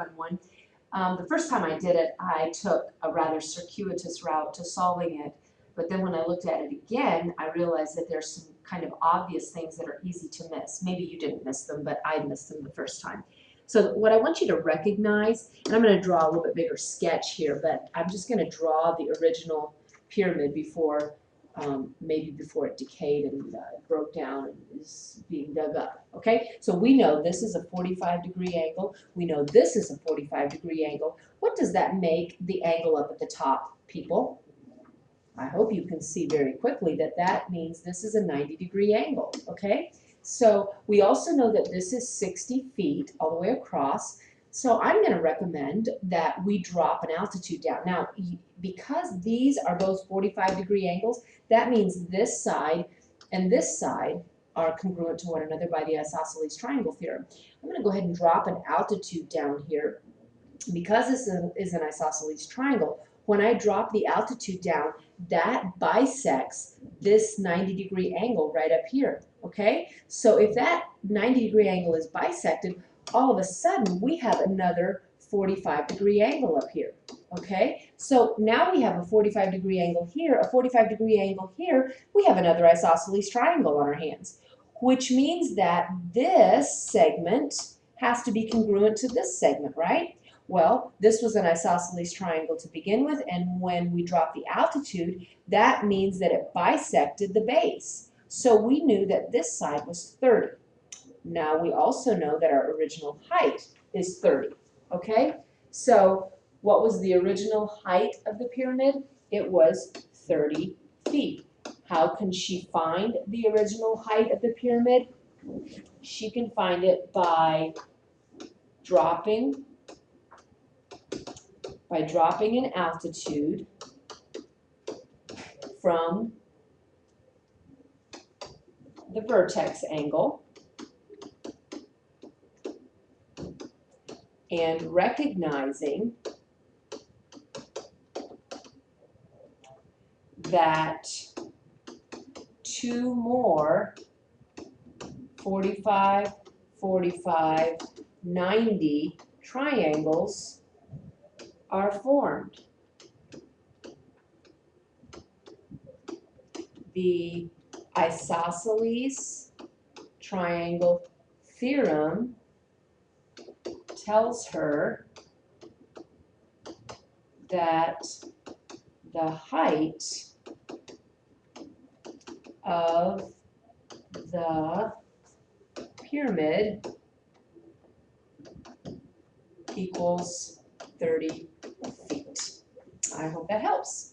fun one. The first time I did it, I took a rather circuitous route to solving it, but then when I looked at it again, I realized that there's some kind of obvious things that are easy to miss. Maybe you didn't miss them, but I missed them the first time. So what I want you to recognize, and I'm going to draw a little bit bigger sketch here, but I'm just going to draw the original pyramid before, maybe before it decayed and broke down and is being dug up. Okay, so we know this is a 45-degree angle. We know this is a 45-degree angle. What does that make the angle up at the top, people? I hope you can see very quickly that that means this is a 90-degree angle, okay? So we also know that this is 60 feet all the way across. So I'm going to recommend that we drop an altitude down. Now, because these are both 45-degree angles, that means this side and this side are congruent to one another by the isosceles triangle theorem. I'm going to go ahead and drop an altitude down here. Because this is an isosceles triangle, when I drop the altitude down, that bisects this 90-degree angle right up here, okay? So if that 90-degree angle is bisected, all of a sudden we have another 45-degree angle up here, okay? So now we have a 45-degree angle here, a 45-degree angle here, we have another isosceles triangle on our hands, which means that this segment has to be congruent to this segment, right? Well, this was an isosceles triangle to begin with, and when we dropped the altitude, that means that it bisected the base. So we knew that this side was 30. Now we also know that our original height is 30, okay? So what was the original height of the pyramid? It was 30 feet. How can she find the original height of the pyramid? She can find it by dropping an altitude from the vertex angle and recognizing that two more 45, 45, 90 triangles are formed. The isosceles triangle theorem tells her that the height of the pyramid equals 30 feet. I hope that helps.